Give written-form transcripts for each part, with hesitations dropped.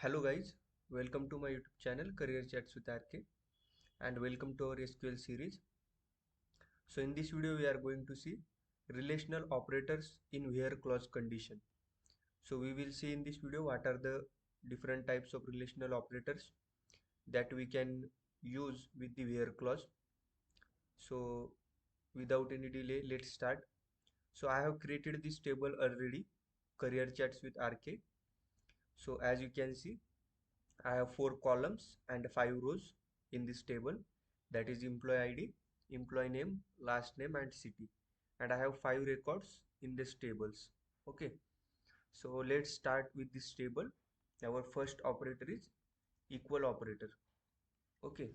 Hello guys, welcome to my YouTube channel Career Chats with RK and welcome to our SQL series. So in this video we are going to see relational operators in where clause condition. So we will see in this video what are the different types of relational operators that we can use with the where clause. So without any delay, let's start. So I have created this table already, Career Chats with RK. So as you can see, I have 4 columns and 5 rows in this table, that is employee ID, employee name, last name and city, and I have 5 records in this tables. Okay, so let's start with this table. Our first operator is equal operator. Okay,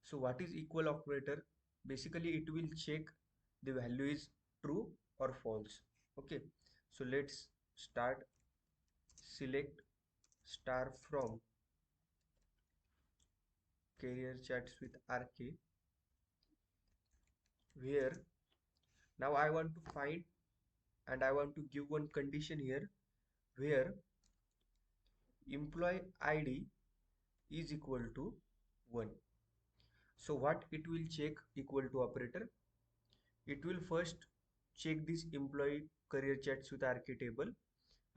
so what is equal operator? Basically it will check the value is true or false. Okay, so let's start. Select star from career chats with RK, where now I want to find and I want to give one condition here where employee ID is equal to 1. So what it will check equal to operator? It will first check this employee career chats with RK table,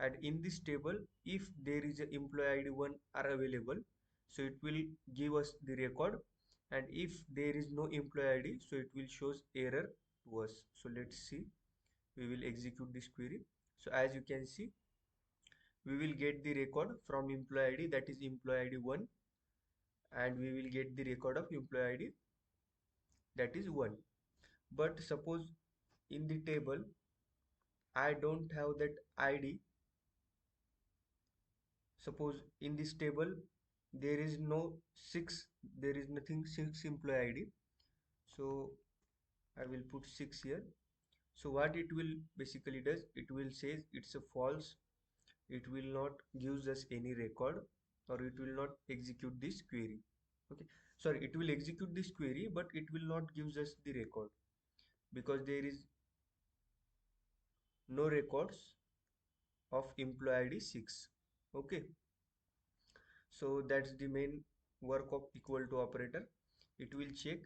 and in this table if there is a employee ID 1 are available, so it will give us the record, and if there is no employee ID, so it will shows error to us. So let's see, we will execute this query. So as you can see, we will get the record from employee ID, that is employee ID 1, and we will get the record of employee ID, that is 1. But suppose in the table I don't have that ID. Suppose in this table there is no 6, there is nothing 6 employee ID, so I will put 6 here. So what it will basically does, it will say it's a false, it will not gives us any record, or it will not execute this query. Okay, sorry, it will execute this query but it will not gives us the record because there is no records of employee ID 6. Okay, so that's the main work of equal to operator. It will check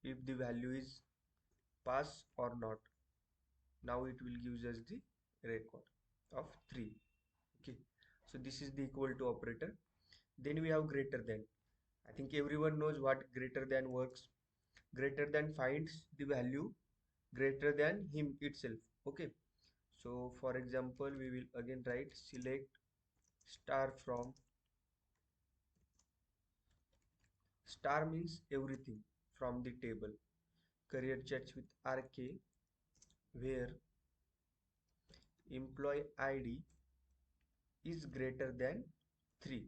if the value is pass or not. Now it will gives us the record of 3. Okay, so this is the equal to operator. Then we have greater than. I think everyone knows what greater than works. Greater than finds the value greater than him itself. Okay, so for example we will again write select star from, star means everything from the table career chats with RK, where employee ID is greater than 3.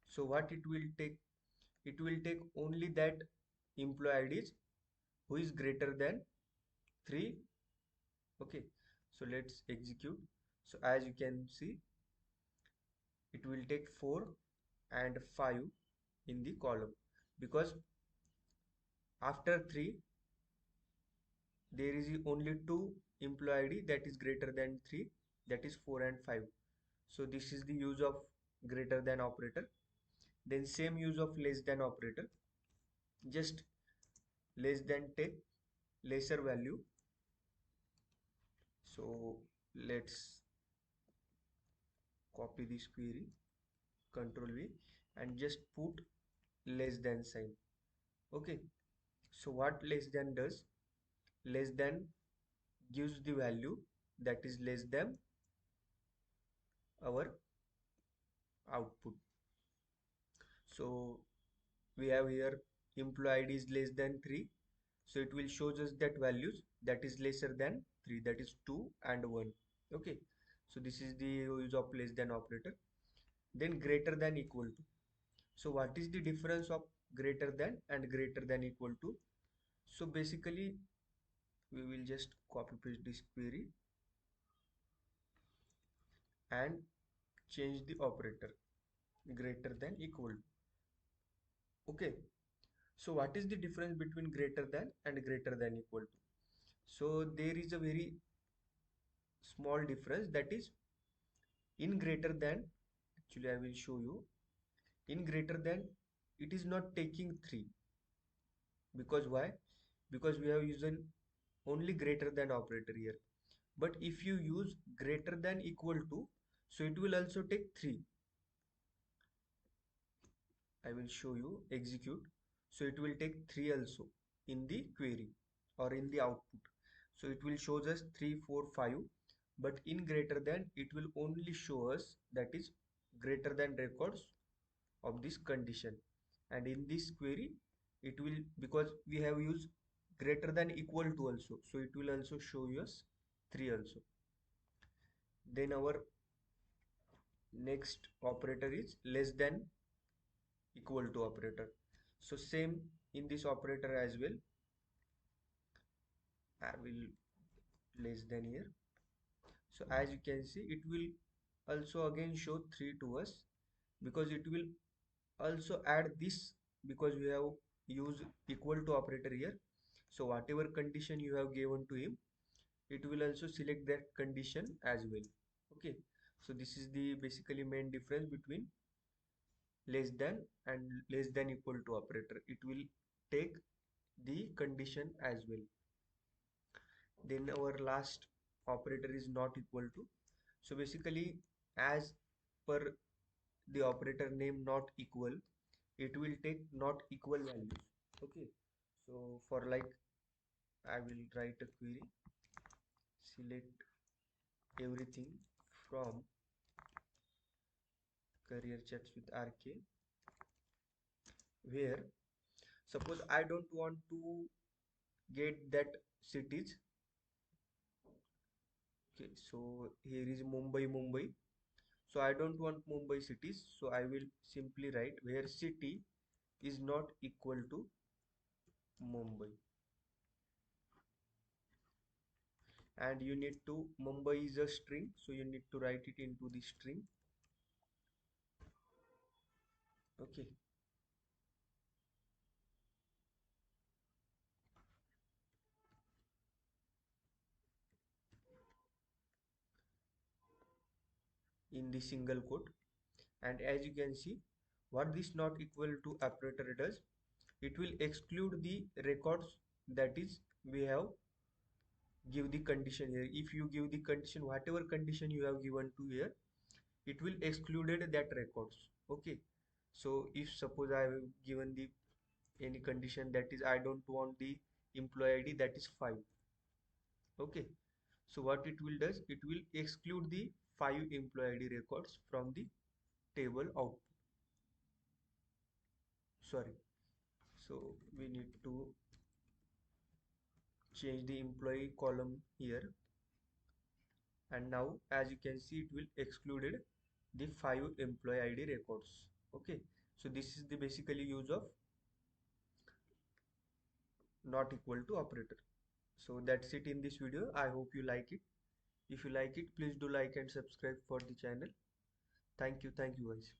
So what it will take, it will take only that employee IDs who is greater than 3. Okay, so let's execute. So as you can see, it will take 4 and 5 in the column, because after 3 there is only 2 employee ID that is greater than 3, that is 4 and 5. So this is the use of greater than operator. Then same use of less than operator, just less than take lesser value. So let's copy this query, control V, and just put less than sign. Okay, so what less than does, less than gives the value that is less than our output. So we have here employee ID is less than 3, so it will shows us that values that is lesser than 3, that is 2 and 1. Okay, so this is the use of less than operator. Then greater than equal to. So what is the difference of greater than and greater than equal to? So basically we will just copy paste this query and change the operator greater than equal to. Okay, so what is the difference between greater than and greater than equal to? So there is a very small difference, that is in greater than Actually, I will show you. In greater than, it is not taking 3. Because why? Because we have used an only greater than operator here. But if you use greater than equal to, so it will also take 3. I will show you execute. So it will take 3 also in the query or in the output. So it will show us 3, 4, 5. But in greater than, it will only show us that is greater than records of this condition. And in this query, it will, because we have used greater than equal to also, so it will also show us 3 also. Then our next operator is less than equal to operator. So same in this operator as well. I will less than here. So as you can see, it will also again show 3 to us, because it will also add this, because we have used equal to operator here. So whatever condition you have given to him, it will also select that condition as well. Okay, so this is the basically main difference between less than and less than equal to operator. It will take the condition as well. Then our last operator is not equal to. So basically, as per the operator name not equal, it will take not equal values. Okay, so for like, I will write a query, select everything from career chats with RK, where suppose I don't want to get that cities. Okay, so here is Mumbai. So I don't want Mumbai cities, so I will simply write where city is not equal to Mumbai. And you need to, Mumbai is a string, so you need to write it into the string. Okay, in the single quote. And as you can see, what this not equal to operator does, it will exclude the records, that is we have give the condition here. If you give the condition, whatever condition you have given to here, it will excluded that records. Okay, so if suppose I have given the any condition, that is I don't want the employee ID, that is 5. Okay, so what it will does, it will exclude the 5 employee ID records from the table output. Sorry, so we need to change the employee column here. And now as you can see, it will excluded the 5 employee ID records. Okay, so this is the basically use of not equal to operator. So that's it in this video. I hope you like it. If you like it, please do like and subscribe for the channel. Thank you guys.